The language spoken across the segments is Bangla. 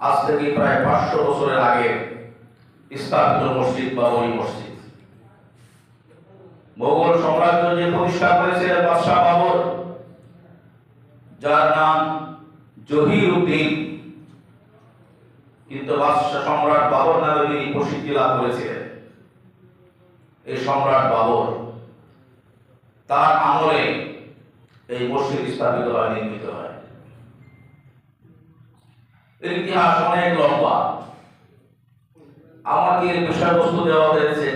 আজ থেকে প্রায় 500 বছরের আগে স্থাপিত মসজিদ বাবরি মসজিদ। মোগল সাম্রাজ্য যে প্রতিষ্ঠা করেছিলেন বাদশাহ বাবর, যার নাম জহিরউদ্দিন, কিন্তু বাদশাহ সম্রাট বাবর নামে তিনি প্রসিদ্ধি লাভ করেছিলেন। এই সম্রাট বাবর, তার আমলে এই মসজিদ স্থাপিত হয়, নির্মিত হয়। এর ইতিহাস অনেক লম্বা। আমাকে এর বিষয়বস্তু দেওয়া হয়েছে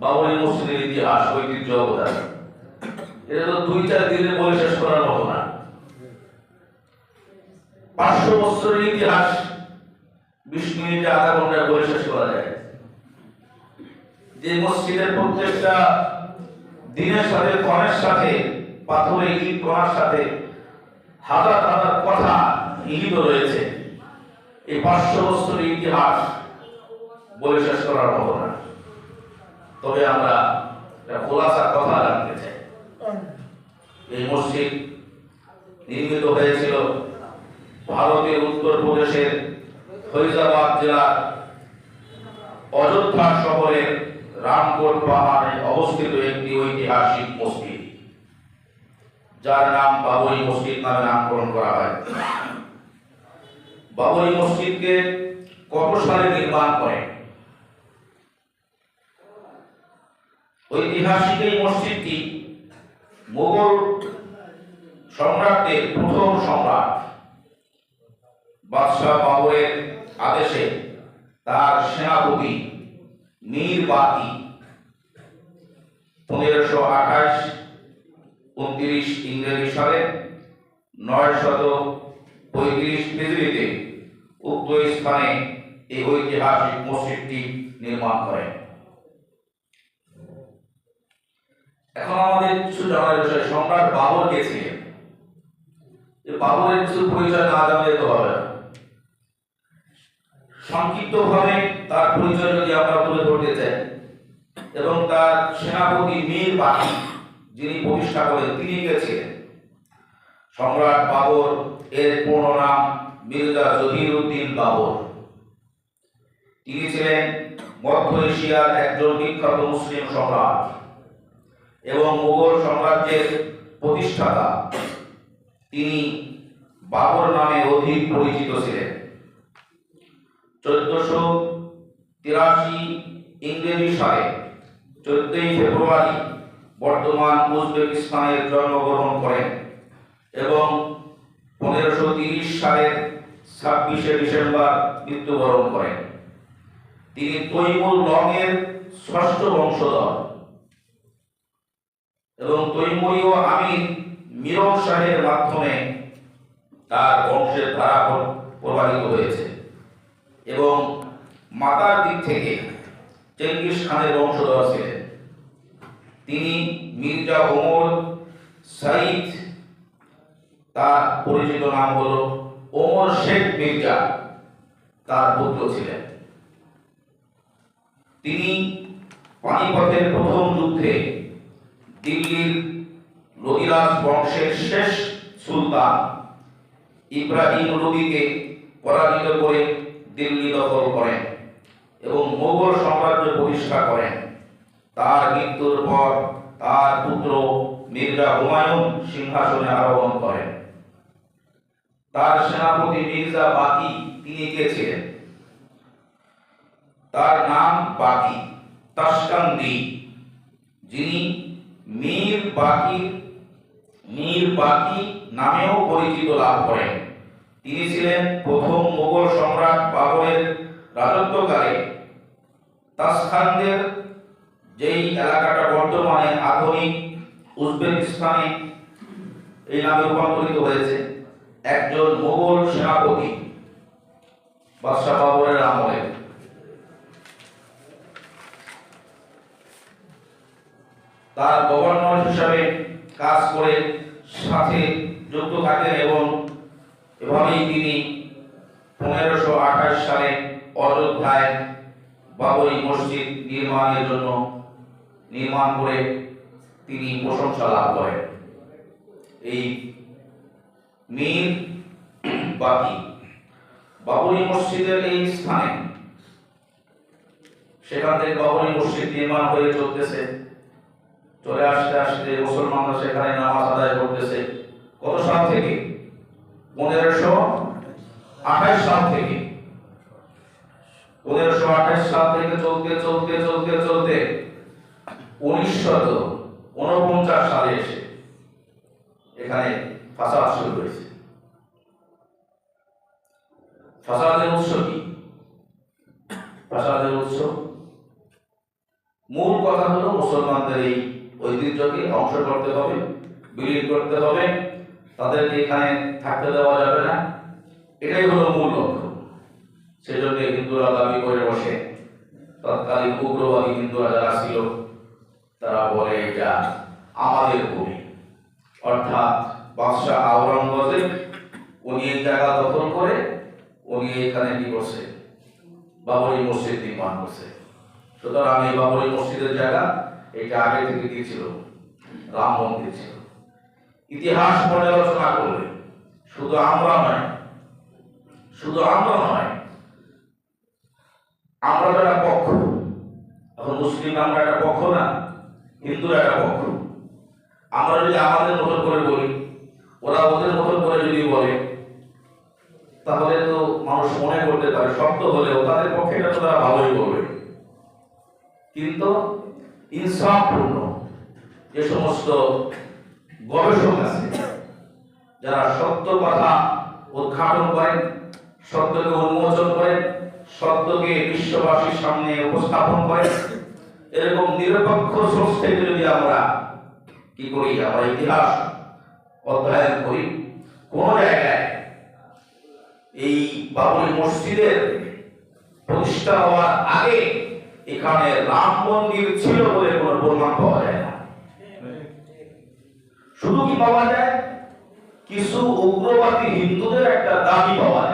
বাবরি মসজিদের ইতিহাস, ঐতিহ্য, অবদান। এটা তো 2-4 দিনে বলে শেষ করার মতো না। 500 বছরের ইতিহাস 20 মিনিটে, আধা ঘন্টায় বলে শেষ করা যায়। যে মসজিদের প্রত্যেকটা দিনের সাথে, ক্ষণের সাথে, পাথরে ইট কণার সাথে হাজার হাজার কথা নিহিত রয়েছে, এই 500 বছরের ইতিহাস বলে শেষ করার মতো না। তবে আমরা খোলাসা কথা জানতে চাই। এই মসজিদ নির্মিত হয়েছিল ভারতের উত্তরপ্রদেশের ফৈজাবাদ জেলার অযোধ্যা শহরের রামকোট পাহাড়ে অবস্থিত একটি ঐতিহাসিক মসজিদ, যার নাম বাবরি মসজিদ নামে নামকরণ করা হয়। বাবরি মসজিদকে কত সালে নির্মাণ করেন? ঐতিহাসিক এই মসজিদটি মুঘল সম্রাটদের প্রথম সম্রাট বাদশাহ বাবরের আদেশে তার সেনাপতি মীর বাকি 1528-29 ইংরেজি সালে 935 হিজরিতে উক্ত স্থানে এই ঐতিহাসিক মসজিদটি নির্মাণ করেন। এখন আমাদের কিছু জানার বিষয়, সম্রাট বাবর কে ছিলেন? বাবরের কিছু পরিচয় না জানলে তো হবে না। সংক্ষিপ্তভাবে তার পরিচয় যদি আমরা তুলে ধরতে চাই, এবং তার সেনাপতি মীর বাকি যিনি প্রতিষ্ঠা করেন, তিনি কে ছিলেন? সম্রাট বাবর এর পূর্ণ নাম মির্জা জহিরউদ্দিন বাবর। তিনি ছিলেন মধ্য এশিয়ার একজন বিখ্যাত মুসলিম সম্রাট এবং মুঘল সাম্রাজ্যের প্রতিষ্ঠাতা। তিনি বাবর নামে অধিক পরিচিত ছিলেন। 1483 ইংরেজি সালে 14 ফেব্রুয়ারি বর্তমান উজবেকিস্তানের জন্মগ্রহণ করেন এবং 1530 সালের 26শে ডিসেম্বর মৃত্যুবরণ করেন। তিনি তৈমুর লংয়ের 6ষ্ঠ বংশধর এবং তৈমুরীয় আমির মিরর শাহের মাধ্যমে তার বংশের ধারা প্রবাহিত হয়েছে এবং মাতার দিক থেকে চেঙ্গিস খানের বংশধর ছিলেন। তিনি মির্জা ওমর সাইদ, তার পরিচিত নাম হল ওমর শেখ মির্জা, তার পুত্র ছিলেন। তিনি পানিপথের প্রথম যুদ্ধে দিল্লির লোদিরাজ বংশের শেষ সুলতান ইব্রাহিম লোদিকে পরাজিত করে দিল্লি দখল করেন এবং মোগল সাম্রাজ্য প্রতিষ্ঠা করেন। তার মৃত্যুর পর তার পুত্র মির্জা হুমায়ুন সিংহাসনে আরোহণ করেন। তার সেনাপতি মির্জা বাকি, তিনি কে ছিলেন? তার নাম বাকি তাশকান্দি, যিনি মীর বাকি নামেও পরিচিত লাভ করেন। তিনি ছিলেন প্রথম মুঘল সম্রাট বাবরের রাজত্বকালে তাশখান্দের, যেই এলাকাটা বর্তমানে আধুনিক উজবেকিস্তানে এই নামে রূপান্তরিত হয়েছে, একজন মুঘল সেনাপতি বাদশাহ বাবরের আমলে। তার গভর্নর হিসাবে কাজ করে সাথে যুক্ত থাকেন এবং এভাবেই তিনি 1528 সালে অযোধ্যায় বাবরি মসজিদ নির্মাণ করে তিনি প্রশংসা লাভ করেন। এই মীর বাকি বাবরি মসজিদের এই স্থানে, সেখান থেকে বাবরি মসজিদ নির্মাণ হয়ে চলতেছে, চলে আসতে আসতে মুসলমানরা সেখানে নামাজ আদায় করতেছে। কত সাল থেকে? 1528 সাল থেকে। 1528 সাল থেকে চলতে চলতে চলতে চলতে 1949 সালে এসে এখানে ফাসাদ শুরু হয়েছে। ফাসাদের উৎস কি? ফাসাদের উৎস, মূল কথা হলো মুসলমানদের এই ঐতিহ্যকে ধ্বংস করতে হবে, বিলীন করতে হবে, তাদেরকে এখানে থাকতে দেওয়া যাবে না, এটাই হলো মূল লক্ষ্য। সেজন্য হিন্দুরা দাবি করে বসে, তৎকালীন উগ্রবাদী হিন্দুরা যারা ছিল তারা বলে এটা আমাদের ভূমি, অর্থাৎ বাদশাহ আওরঙ্গজেব উনি এই জায়গা দখল করে উনি এখানে কি করছে? বাবরি মসজিদ নির্মাণ করছে। সুতরাং এই বাবরি মসজিদের জায়গা এটা আগে থেকে দিয়েছিল রাম মন্দির ছিল। ইতিহাস পর্যালোচনা করলে শুধু আমরা নয়, আমরা যারা পক্ষ, এখন মুসলিম আমরা একটা পক্ষ না, হিন্দুরা একটা পক্ষ। আমরা যদি আমাদের মতন করে বলি, ওরা ওদের মতন করে যদি বলে, তাহলে তো মানুষ মনে করতে পারে শব্দ হলেও তাদের পক্ষে এটা তো তারা ভালোই করবে। কিন্তু ইনসাফপূর্ণ যে সমস্ত গবেষক আছে, যারা সত্য কথা উদ্ঘাটন করেন, সত্যকে উন্মোচন করেন, সত্যকে বিশ্ববাসীর সামনে উপস্থাপন করেন, এরকম নিরপেক্ষ সোর্স থেকে যদি আমরা কি করি, আমরা ইতিহাস অধ্যয়ন করি, কোন জায়গায় এই বাবরি মসজিদের প্রতিষ্ঠা হওয়ার আগে এখানে রাম মন্দির ছিল বলে কোনো প্রমাণ পাওয়া যায় না। শুধু কি পাওয়া যায়? কিছু উগ্রবাদী হিন্দুদের একটা দাবি পাওয়া যায়।